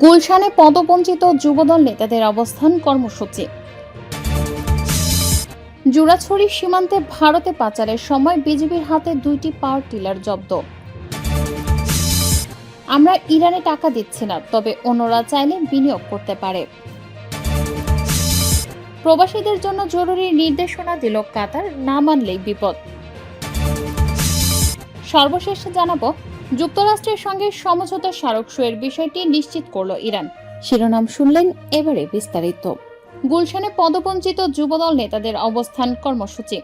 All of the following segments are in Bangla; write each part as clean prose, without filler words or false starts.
গুলশানে পদবঞ্চিত যুবদল নেতাদের অবস্থান কর্মসূচি। জুরাছড়ি সীমান্তে ভারতে পাচারের সময় বিজিবির হাতে 2টি পাওয়ার টিলার জব্দ। আমরা ইরানে টাকা দিচ্ছি না, তবে অন্যরা চাইলে বিনিয়োগ করতে পারে। প্রবাসীদের জন্য জরুরি নির্দেশনা দিল কাতার, না মানলেই বিপদ। সর্বশেষ জানাবো, যুক্তরাষ্ট্রের সঙ্গে সমঝোতা স্মারক সইয়ের বিষয়টি নিশ্চিত করল ইরান। শিরোনাম শুনলেন, এবারে বিস্তারিত। গুলশানে পদবঞ্চিত যুবদল নেতাদের অবস্থান কর্মসূচি।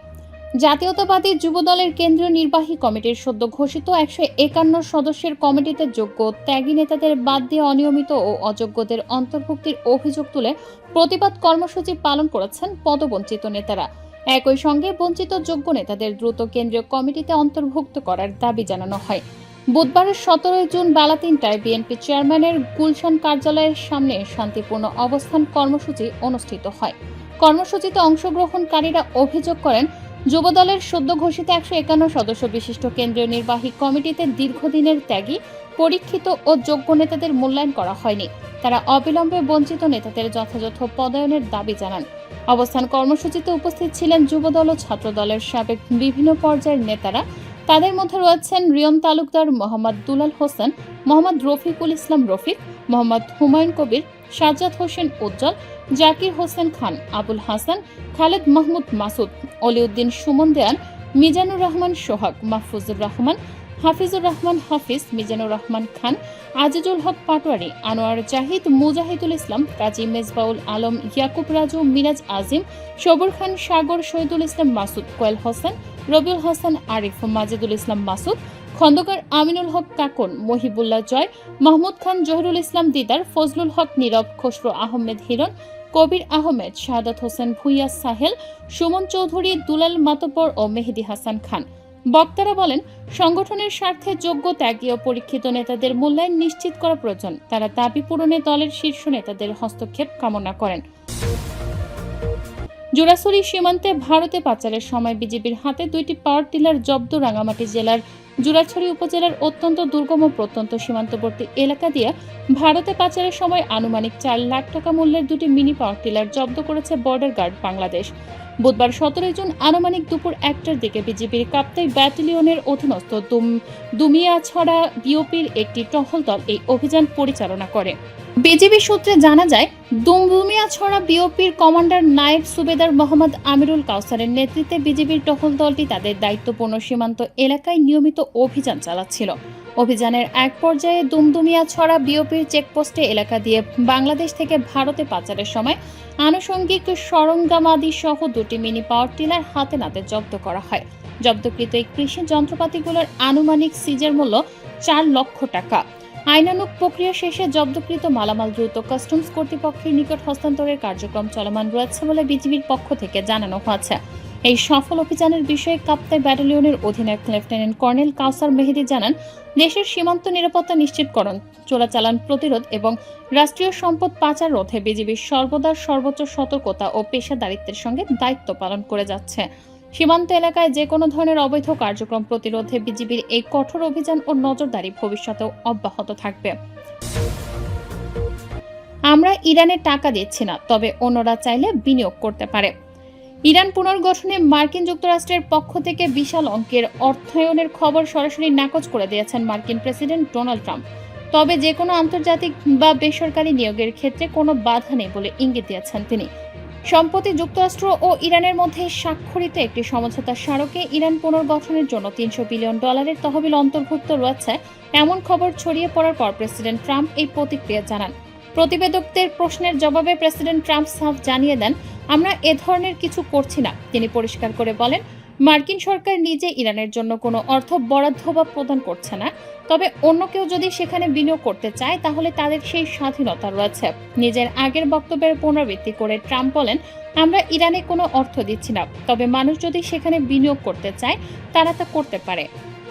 জাতীয়তাবাদী যুবদলের কেন্দ্রীয় নির্বাহী কমিটির সদ্য ঘোষিত 151 সদস্যের কমিটিতে যোগ্য ত্যাগী নেতাদের বাদ দিয়ে অনিয়মিত ও অযোগ্যদের অন্তর্ভুক্তির অভিযোগ তুলে প্রতিবাদ কর্মসূচি পালন করেছেন পদবঞ্চিত নেতারা। একই সঙ্গে বঞ্চিত যোগ্য নেতাদের দ্রুত কেন্দ্রীয় কমিটিতে অন্তর্ভুক্ত করার দাবি জানানো হয়। বুধবার 17 জুন বেলা 3টায় বিএনপি চেয়ারম্যানের গুলশান কার্যালয়ের সামনে শান্তিপূর্ণ অবস্থান কর্মসূচি অনুষ্ঠিত হয়। কর্মসূচিতে অংশগ্রহণকারীরা অভিযোগ করেন, যুবদলের সদ্য ঘোষিত 151 সদস্য বিশিষ্ট কেন্দ্রীয় নির্বাহী কমিটিতে দীর্ঘদিনের ত্যাগী, পরীক্ষিত ও যোগ্য নেতাদের মূল্যায়ন করা হয়নি। তারা অবিলম্বে বঞ্চিত নেতাদের যথাযথ পদায়নের দাবি জানান। অবস্থান কর্মসূচিতে উপস্থিত ছিলেন যুবদল ও ছাত্রদলের সাবেক বিভিন্ন পর্যায়ের নেতারা। তাদের মধ্যে রয়েছেন রিয়ন তালুকদার, মোহাম্মদ দুলাল হোসেন, মোহাম্মদ রফিকুল ইসলাম রফিক, মোহাম্মদ হুমায়ুন কবির, সাজ্জাদ হোসেন উজ্জ্বল, জাকির হোসেন খান, আবুল হাসান, খালেদ মাহমুদ মাসুদ, অলিউদ্দিন সুমন দেয়ান, মিজানুর রহমান সোহাগ, মাহফুজুর রহমান, হাফিজুর রহমান হাফিজ, মিজানুর রহমান খান, আজিজুল হক পাটোয়ারি, আনোয়ার জাহিদ, মুজাহিদুল ইসলাম, কাজী মেজবাউল আলম, ইয়াকুব রাজু, মিরাজ আজিম, সবুর খান সাগর, শহীদুল ইসলাম মাসুদ, কোয়েল হোসেন, রবিউল হাসান আরিফ, মাজেদুল ইসলাম মাসুদ, খন্দকার আমিনুল হক কাকন, মহিবুল্লাহ জয়, মাহমুদ খান, জহিরুল ইসলাম দিদার, ফজলুল হক নীরব, খসরু আহমেদ হিরণ, কবির আহমেদ, শাহাদাত হোসেন ভুইয়া সাহেল, সুমন চৌধুরী, দুলাল মাতব্বর ও মেহেদি হাসান খান। বক্তারা বলেন, সংগঠনের স্বার্থে যোগ্য, ত্যাগী ও পরীক্ষিত নেতাদের মূল্যায়ন নিশ্চিত করা প্রয়োজন। তারা দাবি পূরণে দলের শীর্ষ নেতাদের হস্তক্ষেপ কামনা করেন। জুরাছড়ি সীমান্তে ভারতে পাচারের সময় বিজিবির হাতে 2টি পাওয়ার টিলার জব্দ। রাঙ্গামাটি জেলার জুরাছড়ি উপজেলার অত্যন্ত দুর্গম প্রত্যন্ত সীমান্তবর্তী এলাকা দিয়ে ভারতে পাচারের সময় আনুমানিক 4 লাখ টাকা মূল্যের 2টি মিনি পাওয়ার টিলার জব্দ করেছে বর্ডার গার্ড বাংলাদেশ। বুধবার 17 জুন আনুমানিক দুপুর 1টার দিকে বিজিবির কাপ্তাই ব্যাটালিয়নের অধীনস্থ দুমিয়াছড়া বিওপির একটি টহল দল এই অভিযান পরিচালনা করে। বিজিবি সূত্রে জানা যায়, দুমিয়াছড়া বিওপির কমান্ডার নায়েব সুবেদার মোহাম্মদ আমিরুল কাউসারের নেতৃত্বে বিজিবির টহল দলটি তাদের দায়িত্বপূর্ণ সীমান্ত এলাকায় নিয়মিত অভিযান চালাচ্ছিল। অভিযানের এক পর্যায়ে দুমদুমিয়াছড়া বিওপির চেকপোস্টে এলাকা দিয়ে বাংলাদেশ থেকে ভারতে পাচারের সময় আনুষঙ্গিক সরঞ্জামাদি সহ 2টি মিনি পাওয়ার টিলার হাতে নাতে জব্দ করা হয়। জব্দকৃত এই কৃষি যন্ত্রপাতিগুলোর আনুমানিক সিজের মূল্য 4 লক্ষ টাকা। আইনানুগ প্রক্রিয়া শেষে জব্দকৃত মালামাল দ্রুত কাস্টমস কর্তৃপক্ষের নিকট হস্তান্তরের কার্যক্রম চলমান রয়েছে বলে বিজিবির পক্ষ থেকে জানানো হয়েছে। এই সফল অভিযানের বিষয়ে কাপ্তাই ব্যাটালিয়নের অধিনায়ক লেফটেন্যান্ট কর্নেল কাউসার মেহেদি জানান, দেশের সীমান্ত নিরাপত্তা নিশ্চিতকরণ, চোরাচালান প্রতিরোধ এবং রাষ্ট্রীয় সম্পদ পাচার রোধে বিজিবি সর্বদা সর্বোচ্চ সতর্কতা ও পেশাদারিত্বের সঙ্গে দায়িত্ব পালন করে যাচ্ছে। সীমান্ত এলাকায় যে কোনো ধরনের অবৈধ কার্যক্রম প্রতিরোধে বিজিবির এই কঠোর অভিযান ও নজরদারি ভবিষ্যতেও অব্যাহত থাকবে। আমরা ইরানে টাকা দিচ্ছি না, তবে অন্যরা চাইলে বিনিয়োগ করতে পারে। ইরান পুনর্গঠনে মার্কিন যুক্তরাষ্ট্রের পক্ষ থেকে বিশাল অঙ্কের অর্থায়নের খবর সরাসরি নাকচ করে দিয়েছেন মার্কিন প্রেসিডেন্ট ডোনাল্ড ট্রাম্প। তবে যে কোনো আন্তর্জাতিক বা বেসরকারি নিয়োগের ক্ষেত্রে কোনো বাধা নেই বলে ইঙ্গিত দিয়েছেন তিনি। সম্প্রতি যুক্তরাষ্ট্র ও ইরানের মধ্যে স্বাক্ষরিত একটি সমঝোতা স্মারকে ইরান পুনর্গঠনের জন্য $300 বিলিয়ন তহবিল অন্তর্ভুক্ত রয়েছে এমন খবর ছড়িয়ে পড়ার পর প্রেসিডেন্ট ট্রাম্প এই প্রতিক্রিয়া জানান। প্রতিবেদকদের প্রশ্নের জবাবে প্রেসিডেন্ট ট্রাম্প সাফ জানিয়ে দেন, আমরা এ ধরনের কিছু করছি না। তিনি পরিষ্কার করে বলেন, মার্কিন সরকার নিজে ইরানের জন্য কোনো অর্থ বরাদ্দ বা প্রদান করছে না, তবে অন্য কেউ যদি সেখানে বিনিয়োগ করতে চায় তাহলে তাদের সেই স্বাধীনতা রয়েছে। নিজের আগের বক্তব্যের পুনরাবৃত্তি করে ট্রাম্প বলেন, আমরা ইরানে কোনো অর্থ দিচ্ছি না, তবে মানুষ যদি সেখানে বিনিয়োগ করতে চায় তারা তা করতে পারে।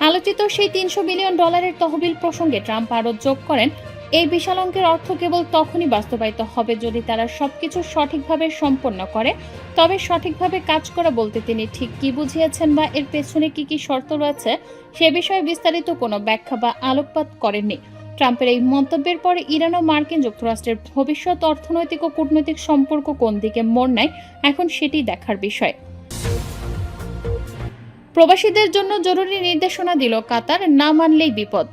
আলোচিত সেই $300 বিলিয়ন তহবিল প্রসঙ্গে ট্রাম্প আরও যোগ করেন, এই বিশাল অঙ্কের অর্থ কেবল তখনই বাস্তবায়িত হবে যদি তারা সবকিছু সঠিকভাবে সম্পন্ন করে। তবে সঠিকভাবে কাজ করা বলতে তিনি ঠিক কি বুঝিয়েছেন বা এর পেছনে কি কি শর্ত রয়েছে সে বিষয়ে বিস্তারিত কোনো ব্যাখ্যা বা আলোকপাত করেননি। ট্রাম্পের এই মন্তব্যের পর ইরান ও মার্কিন যুক্তরাষ্ট্রের ভবিষ্যৎ অর্থনৈতিক ও কূটনৈতিক সম্পর্ক কোন দিকে মোড় নেয় এখন সেটি দেখার বিষয়। প্রবাসীদের জন্য জরুরি নির্দেশনা দিল কাতার, না মানলেই বিপদ।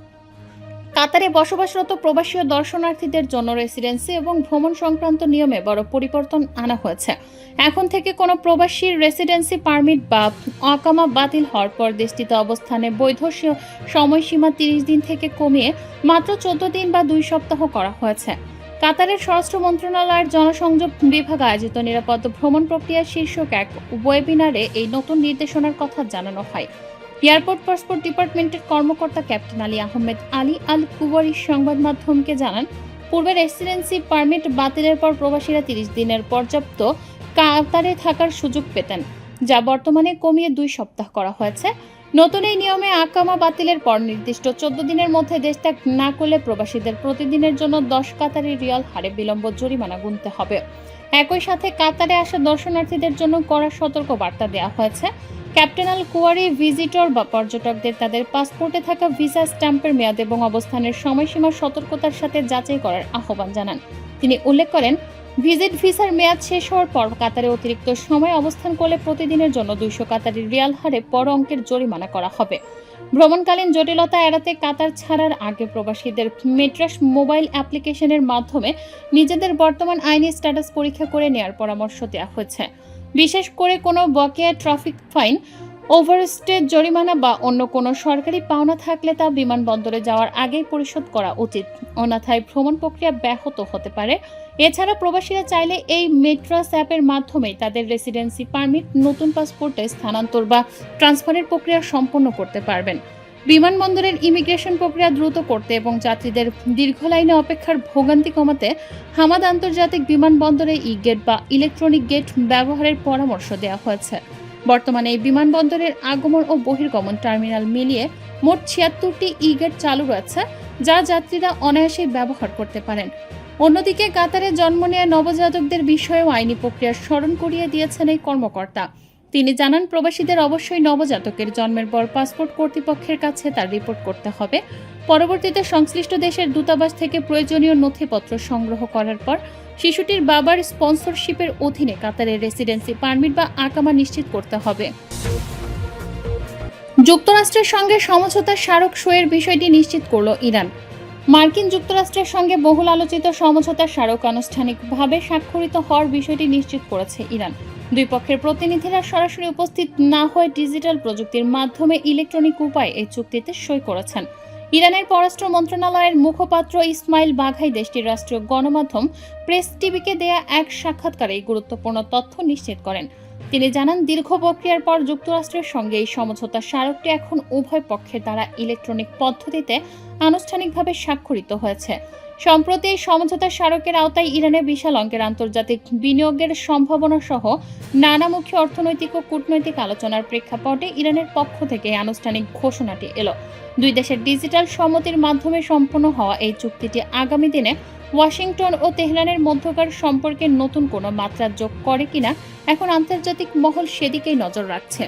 কাতারে বসবাসরত প্রবাসী ও দর্শনার্থীদের জন্য রেসিডেন্সি এবং ভ্রমণ সংক্রান্ত নিয়মে বড় পরিবর্তন আনা হয়েছে। এখন থেকে কোনো প্রবাসীর রেসিডেন্সি পারমিট বা আকামা বাতিল হওয়ার পর দেশটিতে অবস্থানে বৈধ সময়সীমা 30 দিন থেকে কমিয়ে মাত্র 14 দিন বা 2 সপ্তাহ করা হয়েছে। কাতারের স্বরাষ্ট্র মন্ত্রণালয়ের জনসংযোগ বিভাগ আয়োজিত নিরাপদ ভ্রমণ প্রক্রিয়া শীর্ষক এক ওয়েবিনারে এই নতুন নির্দেশনার কথা জানানো হয়। এয়ারপোর্ট পাসপোর্ট ডিপার্টমেন্টের কর্মকর্তা ক্যাপ্টেন আলী আহমেদ আলী আল কুওয়ারি সংবাদ মাধ্যমকে জানান, পূর্বে রেসিডেন্সি পারমিট বাতিলের পর প্রবাসীরা 30 দিনের পর্যাপ্ত কাতারে থাকার সুযোগ পেতেন, যা বর্তমানে কমিয়ে 2 সপ্তাহ করা হয়েছে। নতুন এই নিয়মে আকামা বাতিলের পর নির্দিষ্ট 14 দিনের মধ্যে দেশ ত্যাগ না করলে প্রবাসীদের প্রতিদিনের জন্য 10 কাতারি রিয়াল হারে বিলম্ব জরিমানা গুনতে হবে। একই সাথে কাতারে আসা দর্শনার্থীদের জন্য কড়া সতর্ক বার্তা দেওয়া হয়েছে। ক্যাপ্টেন আল কুওয়ারি ভিজিটর বা পর্যটকদের তাদের পাসপোর্টে থাকা ভিসা স্ট্যাম্পের মেয়াদ এবং অবস্থানের সময়সীমা সতর্কতার সাথে যাচাই করার আহ্বান জানান। তিনি উল্লেখ করেন, ভিজিট ভিসার মেয়াদ শেষ হওয়ার পর কাতারে অতিরিক্ত সময় অবস্থান করলে প্রতিদিনের জন্য 200 কাতারি রিয়াল হারে বড় অঙ্কের জরিমানা করা হবে। ভ্রমণকালীন জটিলতা এড়াতে কাতার ছাড়ার আগে প্রবাসীদের মেট্রাস মোবাইল অ্যাপ্লিকেশনের মাধ্যমে নিজেদের বর্তমান আইনি স্ট্যাটাস পরীক্ষা করে নেওয়ার পরামর্শ দেওয়া হয়েছে। বিশেষ করে কোনো বকেয়া ট্রাফিক ফাইন, ওভারস্টে জরিমানা বা অন্য কোনো সরকারি পাওনা থাকলে তা বিমানবন্দরে যাওয়ার আগেই পরিশোধ করা উচিত, অন্যথায় ভ্রমণ প্রক্রিয়া ব্যাহত হতে পারে। এছাড়া প্রবাসীরা চাইলে এই মেট্রাস অ্যাপের মাধ্যমেই তাদের রেসিডেন্সি পারমিট নতুন পাসপোর্টে স্থানান্তর বা ট্রান্সফারের প্রক্রিয়া সম্পন্ন করতে পারবেন। বিমানবন্দরের ইমিগ্রেশন প্রক্রিয়া দ্রুত করতে এবং যাত্রীদের দীর্ঘ লাইনে অপেক্ষার ভোগান্তি কমাতে হামাদ আন্তর্জাতিক বিমানবন্দরে ই-গেট বা ইলেকট্রনিক গেট ব্যবহারের পরামর্শ দেওয়া হয়েছে। বর্তমানে এই বিমানবন্দরের আগমন ও বহির্গমন টার্মিনাল মিলিয়ে মোট 76টি ই-গেট চালু রয়েছে, যা যাত্রীরা অনায়াসেই ব্যবহার করতে পারেন। অন্যদিকে কাতারে জন্ম নেওয়া নবজাতকদের বিষয়েও আইনি প্রক্রিয়ার স্মরণ করিয়ে দিয়েছেন এই কর্মকর্তা। তিনি জানান, প্রবাসীদের অবশ্যই নবজাতকের জন্মের পর পাসপোর্ট কর্তৃপক্ষের কাছে তার রিপোর্ট করতে হবে। পরবর্তীতে সংশ্লিষ্ট দেশের দূতাবাস থেকে প্রয়োজনীয় নথিপত্র সংগ্রহ করার পর শিশুটির বাবার স্পন্সরশিপের অধীনে কাতারের রেসিডেন্সি পারমিট বা আকামা নিশ্চিত করতে হবে। যুক্তরাষ্ট্রের সঙ্গে সমঝোতা স্মারক সইয়ের বিষয়টি নিশ্চিত করল ইরান। মার্কিন যুক্তরাষ্ট্রের সঙ্গে বহুল আলোচিত সমঝোতা স্মারক আনুষ্ঠানিকভাবে স্বাক্ষরিত হওয়ার বিষয়টি নিশ্চিত করেছে ইরান। দুই পক্ষের প্রতিনিধিরা সরাসরি উপস্থিত না হয়ে ডিজিটাল প্রযুক্তির মাধ্যমে ইলেকট্রনিক উপায়ে এই চুক্তিতে সই করেছেন। ইরানের পররাষ্ট্র মন্ত্রণালয়ের মুখপাত্র ইসমাইল বাঘাই দেশটির রাষ্ট্রীয় গণমাধ্যম প্রেস টিভিকে দেয়া এক সাক্ষাৎকারে এই গুরুত্বপূর্ণ তথ্য নিশ্চিত করেন। তিনি জানান, দীর্ঘ প্রক্রিয়ার পর যুক্তরাষ্ট্রের সঙ্গে এই সমঝোতা স্মারকটি এখন উভয় পক্ষের দ্বারা ইলেকট্রনিক পদ্ধতিতে আনুষ্ঠানিকভাবে স্বাক্ষরিত হয়েছে। সম্প্রতি এই সমঝোতা স্মারকের আওতায় ইরানে বিশাল অঙ্কের আন্তর্জাতিক বিনিয়োগের সম্ভাবনা সহ নানামুখী অর্থনৈতিক ও কূটনৈতিক আলোচনার প্রেক্ষাপটে ইরানের পক্ষ থেকে আনুষ্ঠানিক ঘোষণাটি এলো। দুই দেশের ডিজিটাল সম্মতির মাধ্যমে সম্পন্ন হওয়া এই চুক্তিটি আগামী দিনে ওয়াশিংটন ও তেহরানের মধ্যকার সম্পর্কে নতুন কোনো মাত্রা যোগ করে কিনা এখন আন্তর্জাতিক মহল সেদিকেই নজর রাখছে।